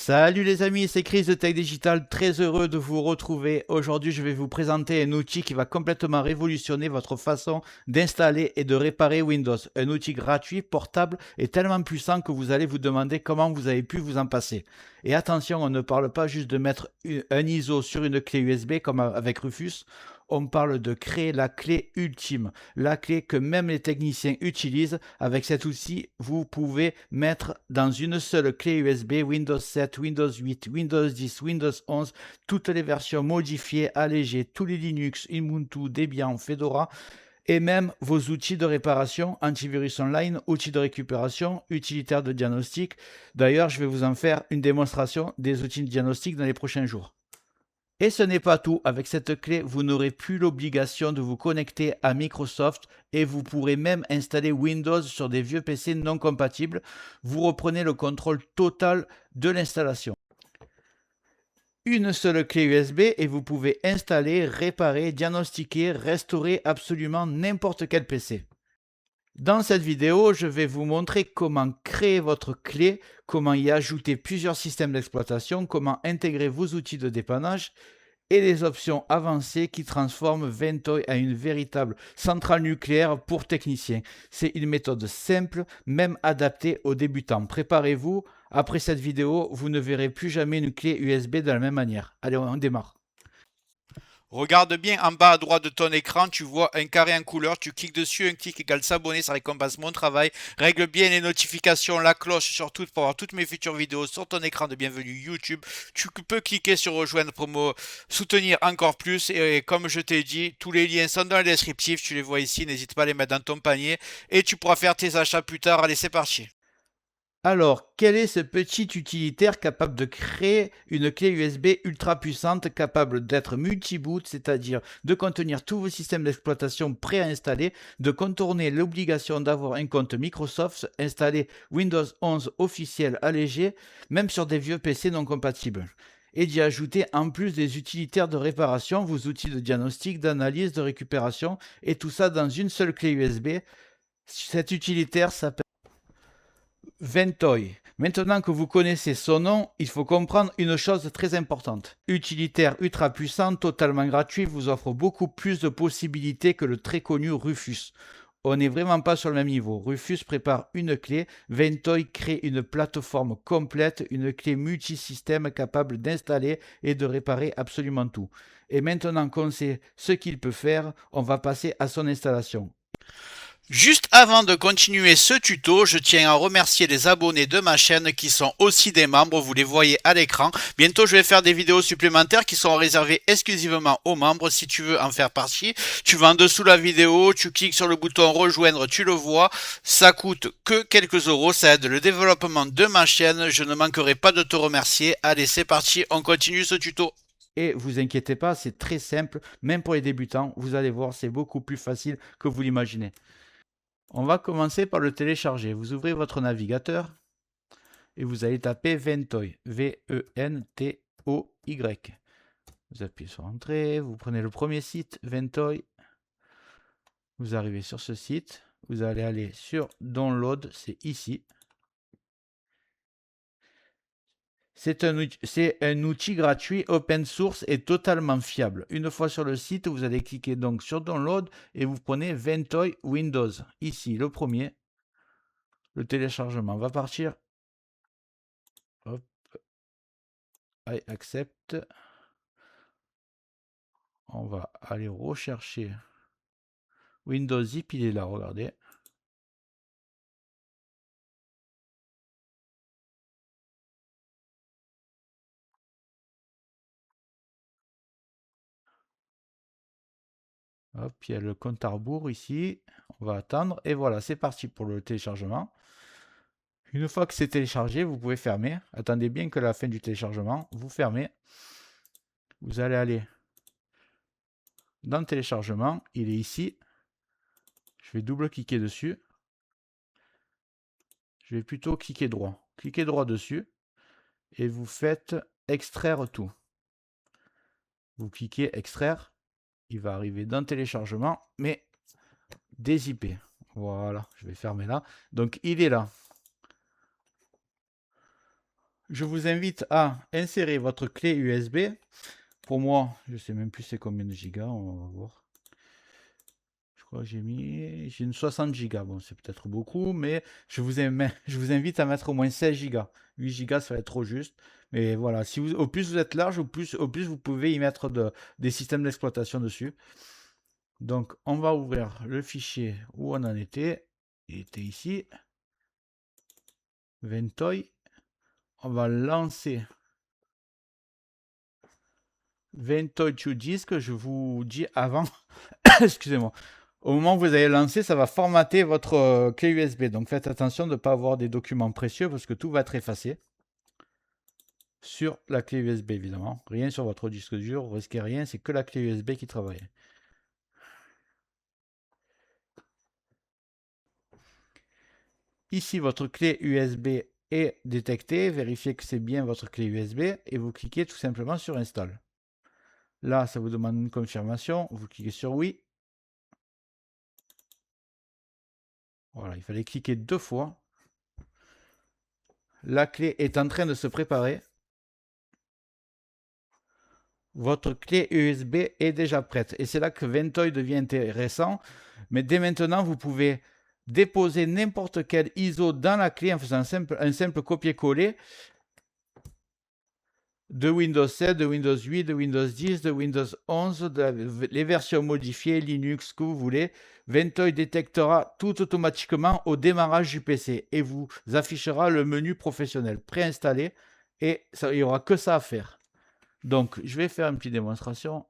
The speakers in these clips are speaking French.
Salut les amis, c'est Chris de Tech Digital, très heureux de vous retrouver. Aujourd'hui, je vais vous présenter un outil qui va complètement révolutionner votre façon d'installer et de réparer Windows. Un outil gratuit, portable et tellement puissant que vous allez vous demander comment vous avez pu vous en passer. Et attention, on ne parle pas juste de mettre un ISO sur une clé USB comme avec Rufus. On parle de créer la clé ultime, la clé que même les techniciens utilisent. Avec cet outil, vous pouvez mettre dans une seule clé USB Windows 7, Windows 8, Windows 10, Windows 11, toutes les versions modifiées, allégées, tous les Linux, Ubuntu, Debian, Fedora, et même vos outils de réparation, antivirus online, outils de récupération, utilitaires de diagnostic. D'ailleurs, je vais vous en faire une démonstration des outils de diagnostic dans les prochains jours. Et ce n'est pas tout, avec cette clé, vous n'aurez plus l'obligation de vous connecter à Microsoft et vous pourrez même installer Windows sur des vieux PC non compatibles. Vous reprenez le contrôle total de l'installation. Une seule clé USB et vous pouvez installer, réparer, diagnostiquer, restaurer absolument n'importe quel PC. Dans cette vidéo, je vais vous montrer comment créer votre clé, comment y ajouter plusieurs systèmes d'exploitation, comment intégrer vos outils de dépannage et les options avancées qui transforment Ventoy en une véritable centrale nucléaire pour techniciens. C'est une méthode simple, même adaptée aux débutants. Préparez-vous, après cette vidéo, vous ne verrez plus jamais une clé USB de la même manière. Allez, on démarre. Regarde bien en bas à droite de ton écran, tu vois un carré en couleur, tu cliques dessus, un clic égale s'abonner, ça récompense mon travail. Règle bien les notifications, la cloche surtout pour avoir toutes mes futures vidéos sur ton écran de bienvenue YouTube. Tu peux cliquer sur rejoindre pour me soutenir encore plus et comme je t'ai dit, tous les liens sont dans le descriptif, tu les vois ici, n'hésite pas à les mettre dans ton panier et tu pourras faire tes achats plus tard. Allez, c'est parti. Alors, quel est ce petit utilitaire capable de créer une clé USB ultra puissante, capable d'être multi-boot, c'est-à-dire de contenir tous vos systèmes d'exploitation préinstallés, de contourner l'obligation d'avoir un compte Microsoft, installer Windows 11 officiel allégé, même sur des vieux PC non compatibles, et d'y ajouter en plus des utilitaires de réparation, vos outils de diagnostic, d'analyse, de récupération, et tout ça dans une seule clé USB. Cet utilitaire s'appelle Ventoy. Maintenant que vous connaissez son nom, il faut comprendre une chose très importante. Utilitaire ultra puissant, totalement gratuit, vous offre beaucoup plus de possibilités que le très connu Rufus. On n'est vraiment pas sur le même niveau. Rufus prépare une clé, Ventoy crée une plateforme complète, une clé multisystème capable d'installer et de réparer absolument tout. Et maintenant qu'on sait ce qu'il peut faire, on va passer à son installation. Juste avant de continuer ce tuto, je tiens à remercier les abonnés de ma chaîne qui sont aussi des membres, vous les voyez à l'écran. Bientôt je vais faire des vidéos supplémentaires qui sont réservées exclusivement aux membres. Si tu veux en faire partie, tu vas en dessous de la vidéo, tu cliques sur le bouton rejoindre, tu le vois. Ça coûte que quelques euros, ça aide le développement de ma chaîne. Je ne manquerai pas de te remercier. Allez, c'est parti, on continue ce tuto. Et vous inquiétez pas, c'est très simple, même pour les débutants, vous allez voir, c'est beaucoup plus facile que vous l'imaginez. On va commencer par le télécharger. Vous ouvrez votre navigateur et vous allez taper Ventoy, V-E-N-T-O-Y. Vous appuyez sur Entrée, vous prenez le premier site, Ventoy. Vous arrivez sur ce site, vous allez aller sur Download, c'est ici. C'est un outil gratuit, open source et totalement fiable. Une fois sur le site, vous allez cliquer donc sur Download et vous prenez Ventoy Windows. Ici, le premier. Le téléchargement va partir. Hop. I accept. On va aller rechercher Windows Zip, il est là, regardez. Hop, il y a le compte à rebours ici. On va attendre. Et voilà, c'est parti pour le téléchargement. Une fois que c'est téléchargé, vous pouvez fermer. Attendez bien que la fin du téléchargement, vous fermez. Vous allez aller dans le téléchargement. Il est ici. Je vais double-cliquer dessus. Je vais plutôt cliquer droit. Cliquez droit dessus. Et vous faites extraire tout. Vous cliquez extraire. Il va arriver dans le téléchargement, mais dézippé. Voilà, je vais fermer là. Donc il est là. je vous invite à insérer votre clé USB. Pour moi, je sais même plus c'est combien de gigas, on va voir. Je crois que j'ai une 60 gigas. Bon, c'est peut-être beaucoup, mais je vous invite à mettre au moins 16 gigas. 8 gigas, ça va être trop juste. Mais voilà, si vous, au plus vous êtes large, au plus vous pouvez y mettre des systèmes d'exploitation dessus. Donc, on va ouvrir le fichier où on en était. Il était ici. Ventoy. On va lancer Ventoy to disk. Je vous dis avant, excusez-moi. Au moment où vous allez lancer, ça va formater votre clé USB. Donc faites attention de ne pas avoir des documents précieux parce que tout va être effacé sur la clé USB évidemment. Rien sur votre disque dur, vous risquez rien, c'est que la clé USB qui travaille. Ici, votre clé USB est détectée. Vérifiez que c'est bien votre clé USB et vous cliquez tout simplement sur Install. Là, ça vous demande une confirmation. Vous cliquez sur Oui. Voilà, il fallait cliquer 2 fois. La clé est en train de se préparer. Votre clé USB est déjà prête. Et c'est là que Ventoy devient intéressant. Mais dès maintenant, vous pouvez déposer n'importe quel ISO dans la clé en faisant un simple copier-coller de Windows 7, de Windows 8, de Windows 10, de Windows 11, les versions modifiées, Linux, ce que vous voulez. Ventoy détectera tout automatiquement au démarrage du PC et vous affichera le menu professionnel préinstallé et il n'y aura que ça à faire. Donc, je vais faire une petite démonstration.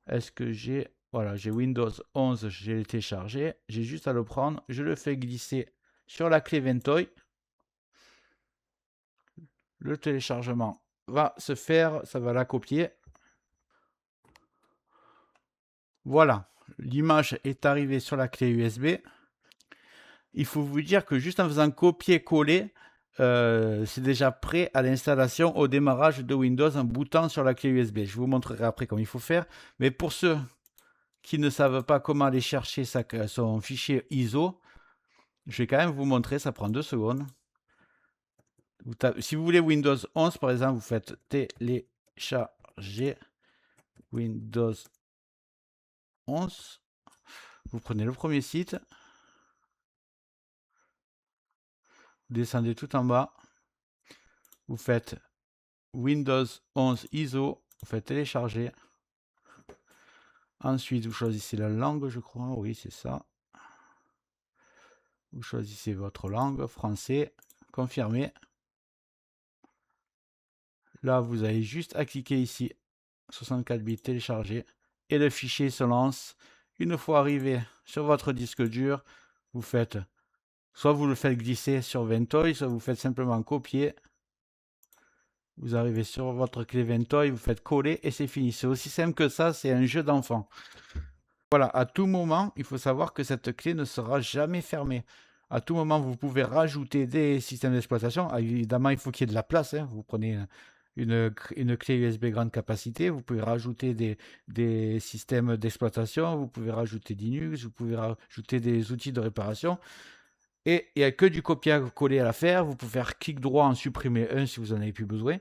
Est-ce que j'ai... Voilà, j'ai Windows 11, j'ai téléchargé. J'ai juste à le prendre. Je le fais glisser sur la clé Ventoy. Le téléchargement va se faire. Ça va la copier. Voilà, l'image est arrivée sur la clé USB. Il faut vous dire que juste en faisant copier-coller, c'est déjà prêt à l'installation au démarrage de Windows en boutant sur la clé USB. Je vous montrerai après comment il faut faire. Mais pour ceux qui ne savent pas comment aller chercher son fichier ISO, je vais quand même vous montrer, ça prend 2 secondes. Si vous voulez Windows 11, par exemple, vous faites télécharger Windows 11. Vous prenez le premier site. Descendez tout en bas. Vous faites Windows 11 ISO. Vous faites télécharger. Ensuite, vous choisissez la langue, je crois. Oui, c'est ça. Vous choisissez votre langue, français. Confirmer. Là, vous avez juste à cliquer ici, 64 bits télécharger, et le fichier se lance. Une fois arrivé sur votre disque dur, vous faites, soit vous le faites glisser sur Ventoy, soit vous faites simplement copier. Vous arrivez sur votre clé Ventoy, vous faites coller et c'est fini. C'est aussi simple que ça, c'est un jeu d'enfant. Voilà, à tout moment, il faut savoir que cette clé ne sera jamais fermée. À tout moment, vous pouvez rajouter des systèmes d'exploitation. Ah, évidemment, il faut qu'il y ait de la place. Hein. Vous prenez une clé USB grande capacité. Vous pouvez rajouter des systèmes d'exploitation. Vous pouvez rajouter Linux. Vous pouvez rajouter des outils de réparation. Et il n'y a que du copier-coller à faire. Vous pouvez faire clic droit en supprimer un si vous n'en avez plus besoin.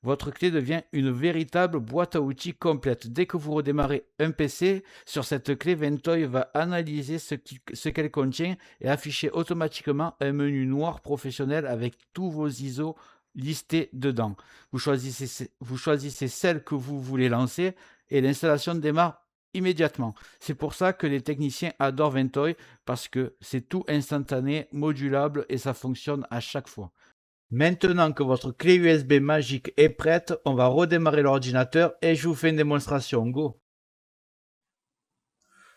Votre clé devient une véritable boîte à outils complète. Dès que vous redémarrez un PC, sur cette clé, Ventoy va analyser ce qu'elle contient et afficher automatiquement un menu noir professionnel avec tous vos ISO listés dedans. Vous choisissez celle que vous voulez lancer et l'installation démarre immédiatement. C'est pour ça que les techniciens adorent Ventoy parce que c'est tout instantané, modulable et ça fonctionne à chaque fois. Maintenant que votre clé USB magique est prête, on va redémarrer l'ordinateur et je vous fais une démonstration. Go!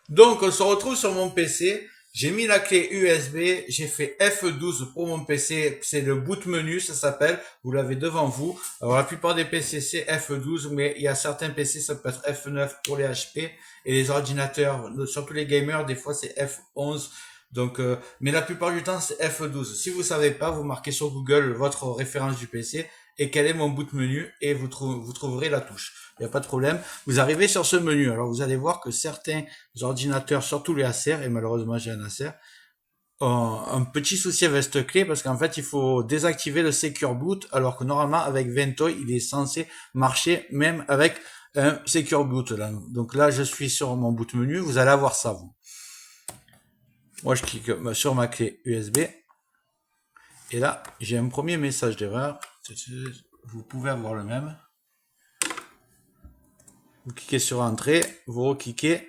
Donc, on se retrouve sur mon PC. J'ai mis la clé USB, j'ai fait F12 pour mon PC, c'est le boot menu, ça s'appelle. Vous l'avez devant vous. Alors, la plupart des PC, c'est F12, mais il y a certains PC, ça peut être F9 pour les HP et les ordinateurs, surtout les gamers, des fois, c'est F11. Donc, mais la plupart du temps, c'est F12. Si vous savez pas, vous marquez sur Google votre référence du PC et quel est mon boot menu et vous trouverez la touche. Il n'y a pas de problème. Vous arrivez sur ce menu. Alors, vous allez voir que certains ordinateurs, surtout les Acer, et malheureusement j'ai un Acer, un petit souci avec cette clé parce qu'en fait il faut désactiver le Secure Boot alors que normalement avec Ventoy il est censé marcher même avec un Secure Boot là. Donc là je suis sur mon boot menu, vous allez avoir ça vous. Moi je clique sur ma clé USB et là j'ai un premier message d'erreur. Vous pouvez avoir le même. Vous cliquez sur entrée, vous recliquez.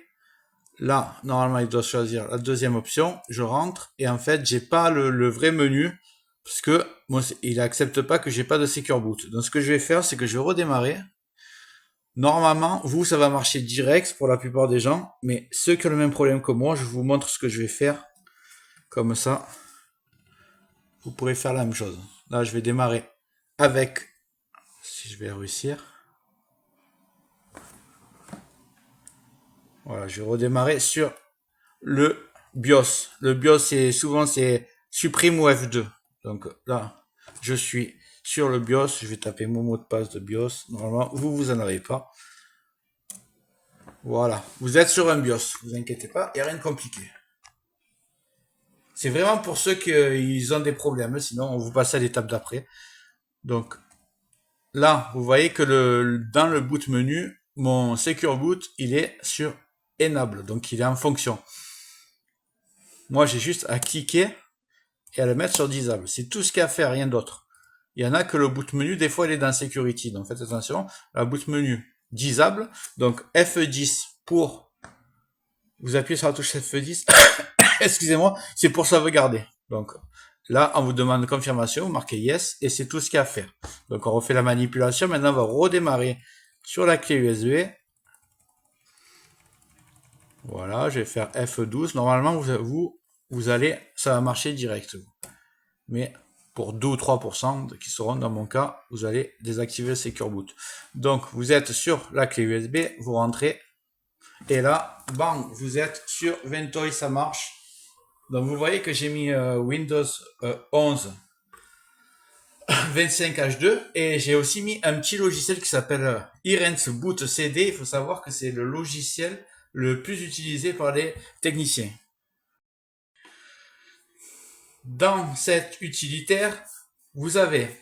Là, normalement, il doit choisir la deuxième option. Je rentre et en fait, j'ai pas le vrai menu parce que moi, il accepte pas que j'ai pas de Secure Boot. Donc, ce que je vais faire, c'est que je vais redémarrer. Normalement, vous, ça va marcher direct pour la plupart des gens, mais ceux qui ont le même problème que moi, je vous montre ce que je vais faire. Comme ça, vous pourrez faire la même chose. Là, je vais démarrer avec, si je vais réussir. Voilà, je vais redémarrer sur le BIOS. Le BIOS, souvent c'est supprime ou F2. Donc là, je suis sur le BIOS. Je vais taper mon mot de passe de BIOS. Normalement, vous en avez pas. Voilà, vous êtes sur un BIOS. Vous inquiétez pas, il n'y a rien de compliqué. C'est vraiment pour ceux qui ont des problèmes. Sinon, on vous passe à l'étape d'après. Donc là, vous voyez que dans le boot menu, mon Secure Boot, il est sur Enable, donc il est en fonction. Moi, j'ai juste à cliquer et à le mettre sur Disable. C'est tout ce qu'il y a à faire, rien d'autre. Il y en a que le boot menu, des fois, il est dans Security. Donc, faites attention. La boot menu Disable. Donc, F10 pour... Vous appuyez sur la touche F10. Excusez-moi, c'est pour sauvegarder. Donc, là, on vous demande confirmation. Vous marquez Yes et c'est tout ce qu'il y a à faire. Donc, on refait la manipulation. Maintenant, on va redémarrer sur la clé USB. Voilà, je vais faire F12. Normalement, vous allez, ça va marcher direct. Mais pour 2 ou 3% qui seront dans mon cas, vous allez désactiver le Secure Boot. Donc, vous êtes sur la clé USB, vous rentrez. Et là, bang, vous êtes sur Ventoy, ça marche. Donc, vous voyez que j'ai mis Windows 11 25H2 et j'ai aussi mis un petit logiciel qui s'appelle Irens Boot CD. Il faut savoir que c'est le logiciel le plus utilisé par les techniciens. Dans cet utilitaire, vous avez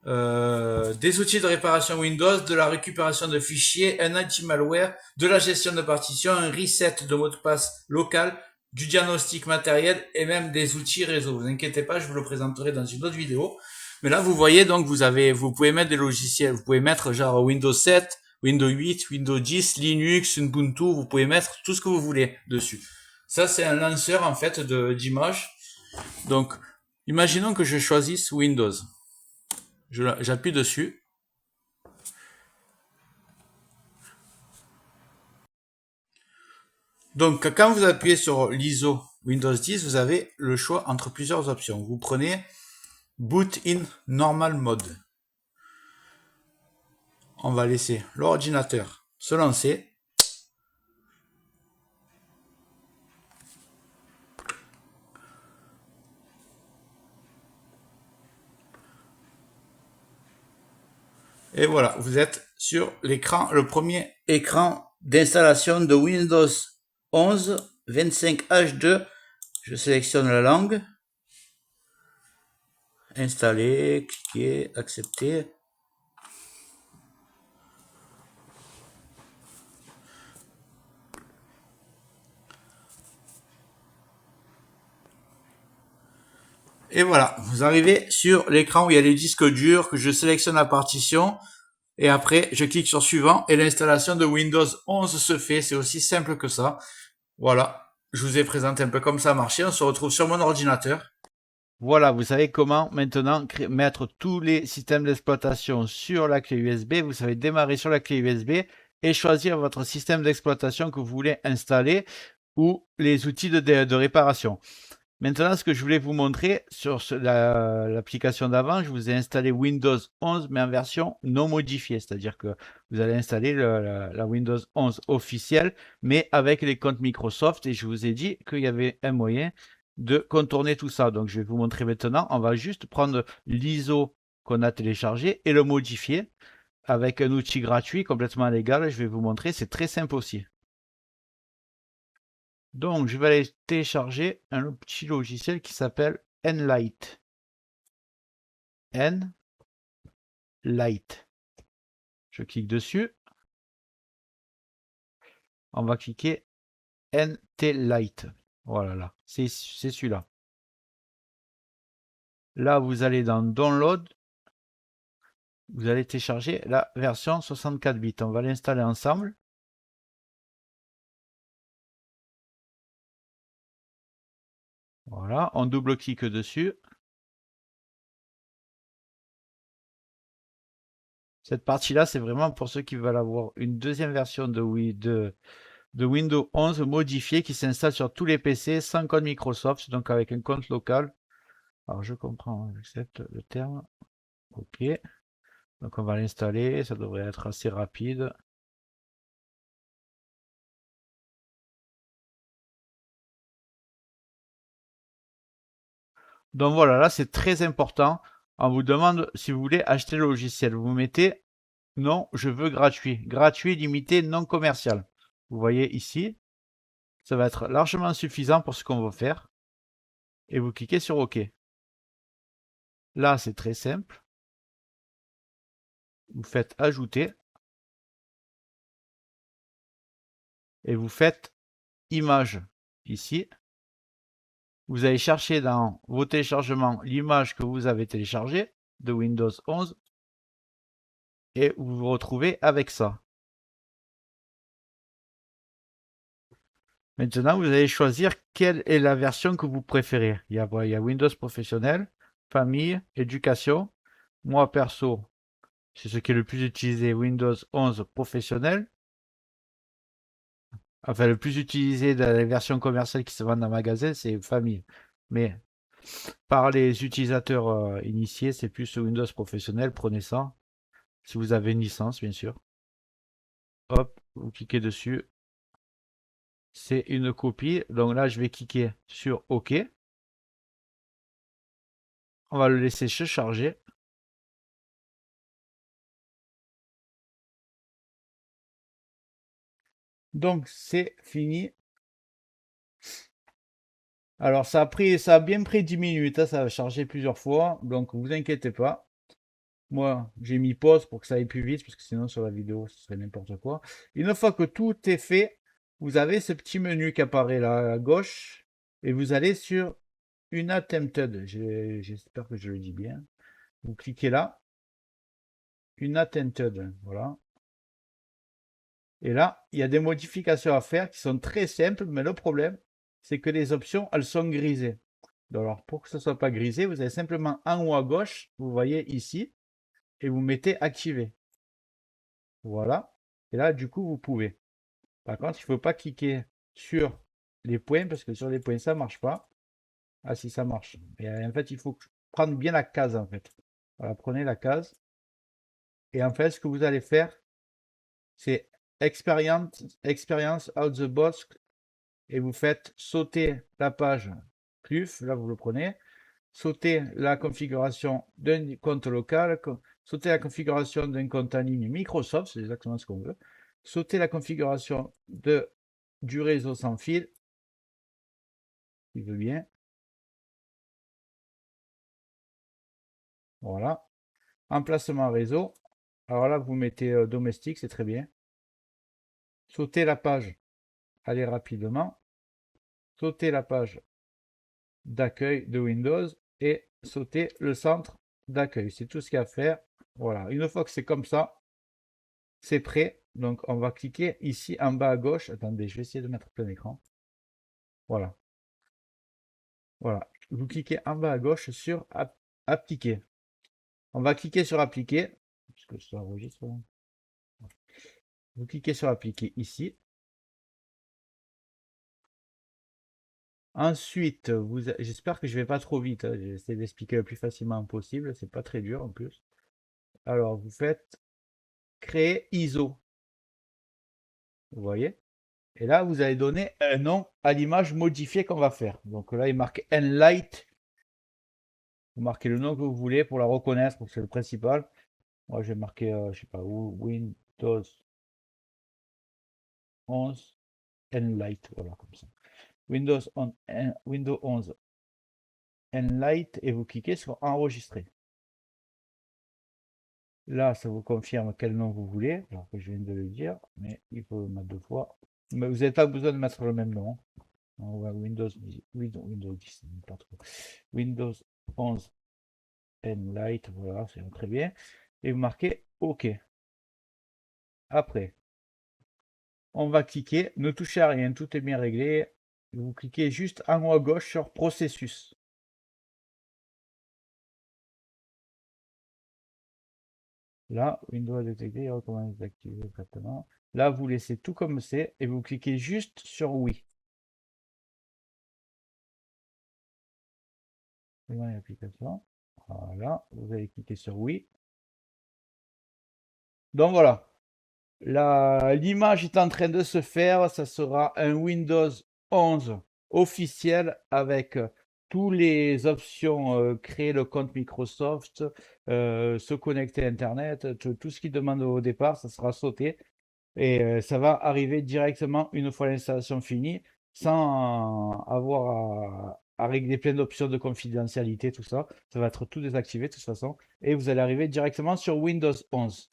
des outils de réparation Windows, de la récupération de fichiers, un anti-malware, de la gestion de partitions, un reset de mot de passe local, du diagnostic matériel et même des outils réseau. Vous inquiétez pas, je vous le présenterai dans une autre vidéo. Mais là, vous voyez, donc, vous pouvez mettre des logiciels, vous pouvez mettre genre Windows 7, Windows 8, Windows 10, Linux, Ubuntu, vous pouvez mettre tout ce que vous voulez dessus. Ça, c'est un lanceur, en fait, d'images. Donc, imaginons que je choisisse Windows. J'appuie dessus. Donc, quand vous appuyez sur l'ISO Windows 10, vous avez le choix entre plusieurs options. Vous prenez Boot in Normal Mode. On va laisser l'ordinateur se lancer. Et voilà, vous êtes sur l'écran, le premier écran d'installation de Windows 11 25H2. Je sélectionne la langue. Installer, cliquer, accepter. Et voilà, vous arrivez sur l'écran où il y a les disques durs, que je sélectionne la partition, et après je clique sur suivant, et l'installation de Windows 11 se fait, c'est aussi simple que ça. Voilà, je vous ai présenté un peu comme ça a marché, on se retrouve sur mon ordinateur. Voilà, vous savez comment maintenant mettre tous les systèmes d'exploitation sur la clé USB. Vous savez démarrer sur la clé USB et choisir votre système d'exploitation que vous voulez installer ou les outils de réparation. Maintenant, ce que je voulais vous montrer sur l'application d'avant, je vous ai installé Windows 11 mais en version non modifiée, c'est-à-dire que vous allez installer la Windows 11 officielle mais avec les comptes Microsoft, et je vous ai dit qu'il y avait un moyen de contourner tout ça. Donc je vais vous montrer maintenant. On va juste prendre l'ISO qu'on a téléchargé et le modifier avec un outil gratuit complètement légal. Je vais vous montrer, c'est très simple aussi. Donc, je vais aller télécharger un petit logiciel qui s'appelle Nlight. Nlight. Je clique dessus. On va cliquer NT-Lite. Voilà, là. C'est celui-là. Là, vous allez dans Download. Vous allez télécharger la version 64 bits. On va l'installer ensemble. Voilà, on double-clique dessus. Cette partie-là, c'est vraiment pour ceux qui veulent avoir une deuxième version de Windows 11 modifiée qui s'installe sur tous les PC sans code Microsoft, donc avec un compte local. Alors, je comprends, j'accepte le terme. OK. Donc, on va l'installer. Ça devrait être assez rapide. Donc voilà, là c'est très important. On vous demande si vous voulez acheter le logiciel. Vous mettez non, je veux gratuit. Gratuit, limité, non commercial. Vous voyez ici, ça va être largement suffisant pour ce qu'on veut faire. Et vous cliquez sur OK. Là, c'est très simple. Vous faites ajouter. Et vous faites image ici. Vous allez chercher dans vos téléchargements l'image que vous avez téléchargée de Windows 11. Et vous vous retrouvez avec ça. Maintenant, vous allez choisir quelle est la version que vous préférez. Il y a Windows Professionnel, Famille, Éducation. Moi, perso, c'est ce qui est le plus utilisé, Windows 11 Professionnel. Enfin, le plus utilisé dans les versions commerciales qui se vendent en magasin, c'est Famille. Mais par les utilisateurs initiés, c'est plus Windows Professionnel. Prenez ça. Si vous avez une licence, bien sûr. Hop, vous cliquez dessus. C'est une copie. Donc là, je vais cliquer sur OK. On va le laisser se charger. Donc c'est fini. Alors ça a bien pris 10 minutes, hein, ça a chargé plusieurs fois, donc vous inquiétez pas. Moi j'ai mis pause pour que ça aille plus vite, parce que sinon sur la vidéo ce serait n'importe quoi. Une fois que tout est fait, vous avez ce petit menu qui apparaît là à gauche, et vous allez sur une attempted. J'espère que je le dis bien. Vous cliquez là, une attempted, voilà. Et là, il y a des modifications à faire qui sont très simples, mais le problème, c'est que les options, elles sont grisées. Alors, pour que ce ne soit pas grisé, vous avez simplement en haut à gauche, vous voyez ici, et vous mettez activer. Voilà. Et là, du coup, vous pouvez. Par contre, il ne faut pas cliquer sur les points, parce que sur les points, ça ne marche pas. Ah si, ça marche. Et en fait, il faut prendre bien la case, en fait. Voilà, prenez la case. Et en fait, ce que vous allez faire, c'est experience out the box, et vous faites sauter la page CLUF, là vous le prenez, sauter la configuration d'un compte local, sauter la configuration d'un compte en ligne Microsoft, c'est exactement ce qu'on veut, sauter la configuration du réseau sans fil, il veut bien, voilà, emplacement réseau, alors là vous mettez domestique, c'est très bien, sauter la page, allez rapidement, sauter la page d'accueil de Windows et sauter le centre d'accueil. C'est tout ce qu'il y a à faire. Voilà, une fois que c'est comme ça, c'est prêt. Donc on va cliquer ici en bas à gauche. Attendez, je vais essayer de mettre plein écran. Voilà. Voilà. Vous cliquez en bas à gauche sur appliquer. On va cliquer sur appliquer. Puisque ça enregistre. Vous cliquez sur appliquer ici. Ensuite, j'espère que je vais pas trop vite. Hein. J'essaie d'expliquer le plus facilement possible. C'est pas très dur en plus. Alors, vous faites créer ISO. Vous voyez? Et là, vous allez donner un nom à l'image modifiée qu'on va faire. Donc là, il marque Nlight. Vous marquez le nom que vous voulez pour la reconnaître, parce que c'est le principal. Moi, je vais marquer, je sais pas où, Windows 11 Nlight. Voilà, comme ça. Windows 11 Enlight et vous cliquez sur enregistrer. Là, ça vous confirme quel nom vous voulez, alors que je viens de le dire, mais il faut le mettre 2 fois. Mais vous n'avez pas besoin de mettre le même nom. On va Windows 10, pas trop. Windows 11 Enlight, voilà, c'est très bien. Et vous marquez OK. Après, on va cliquer, ne touchez à rien, tout est bien réglé. Vous cliquez juste en haut à gauche sur processus. Là, Windows détecté, recommande d'activer exactement. Là, vous laissez tout comme c'est et vous cliquez juste sur oui. L'application. Voilà, vous allez cliquer sur oui. Donc voilà, l'image est en train de se faire. Ça sera un Windows 11 officiel avec toutes les options, créer le compte Microsoft, se connecter à Internet, tout ce qui demande au départ, ça sera sauté. Et ça va arriver directement une fois l'installation finie, sans avoir à régler plein d'options de confidentialité, tout ça. Ça va être tout désactivé de toute façon. Et vous allez arriver directement sur Windows 11.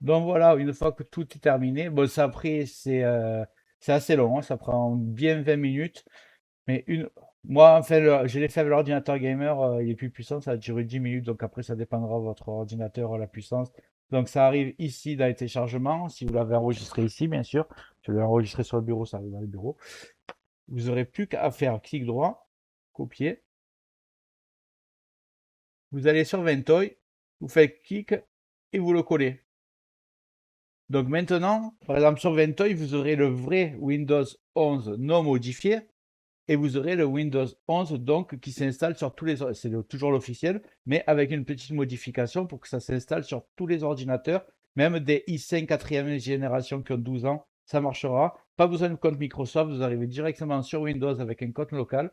Donc voilà, une fois que tout est terminé, bon, ça après, c'est assez long, hein, ça prend bien 20 minutes. Mais moi, enfin, je l'ai fait avec l'ordinateur gamer, il est plus puissant, ça va durer 10 minutes, donc après, ça dépendra de votre ordinateur, la puissance. Donc ça arrive ici dans les téléchargements, si vous l'avez enregistré ici, bien sûr. Je l'ai enregistré sur le bureau, ça arrive dans le bureau. Vous n'aurez plus qu'à faire clic droit, copier. Vous allez sur Ventoy, vous faites clic et vous le collez. Donc maintenant, par exemple sur Ventoy, vous aurez le vrai Windows 11 non modifié et vous aurez le Windows 11 donc qui s'installe sur tous les... C'est toujours l'officiel, mais avec une petite modification pour que ça s'installe sur tous les ordinateurs, même des i5 4e génération qui ont 12 ans, ça marchera. Pas besoin de compte Microsoft, vous arrivez directement sur Windows avec un compte local.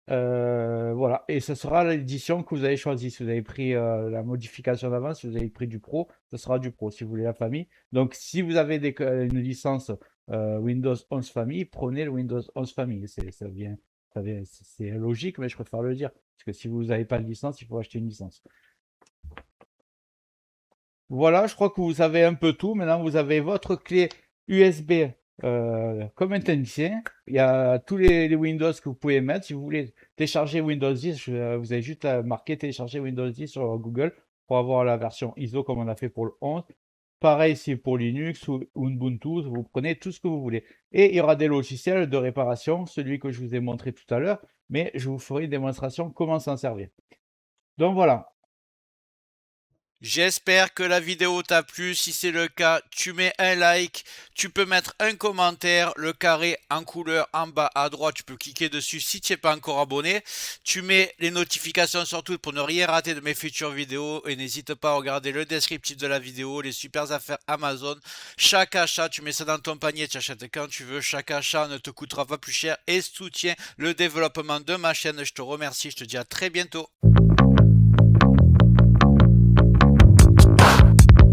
Voilà, et ce sera l'édition que vous avez choisie. Si vous avez pris la modification d'avance, si vous avez pris du Pro, ce sera du Pro. Si vous voulez la famille, donc si vous avez une licence Windows 11 famille, prenez le Windows 11 famille. C'est logique, mais je préfère le dire parce que si vous n'avez pas de licence, il faut acheter une licence. Voilà, je crois que vous avez un peu tout. Maintenant, vous avez votre clé USB comme un technicien. Il y a tous les Windows que vous pouvez mettre. Si vous voulez télécharger Windows 10, vous avez juste à marquer télécharger Windows 10 sur Google pour avoir la version ISO comme on a fait pour le 11. Pareil, si pour Linux ou Ubuntu, vous prenez tout ce que vous voulez. Et il y aura des logiciels de réparation, celui que je vous ai montré tout à l'heure, mais je vous ferai une démonstration comment s'en servir. Donc voilà. J'espère que la vidéo t'a plu. Si c'est le cas, tu mets un like, tu peux mettre un commentaire, le carré en couleur en bas à droite, tu peux cliquer dessus si tu n'es pas encore abonné. Tu mets les notifications surtout pour ne rien rater de mes futures vidéos et n'hésite pas à regarder le descriptif de la vidéo, les super affaires Amazon. Chaque achat, tu mets ça dans ton panier, tu achètes quand tu veux. Chaque achat ne te coûtera pas plus cher et soutient le développement de ma chaîne. Je te remercie, je te dis à très bientôt.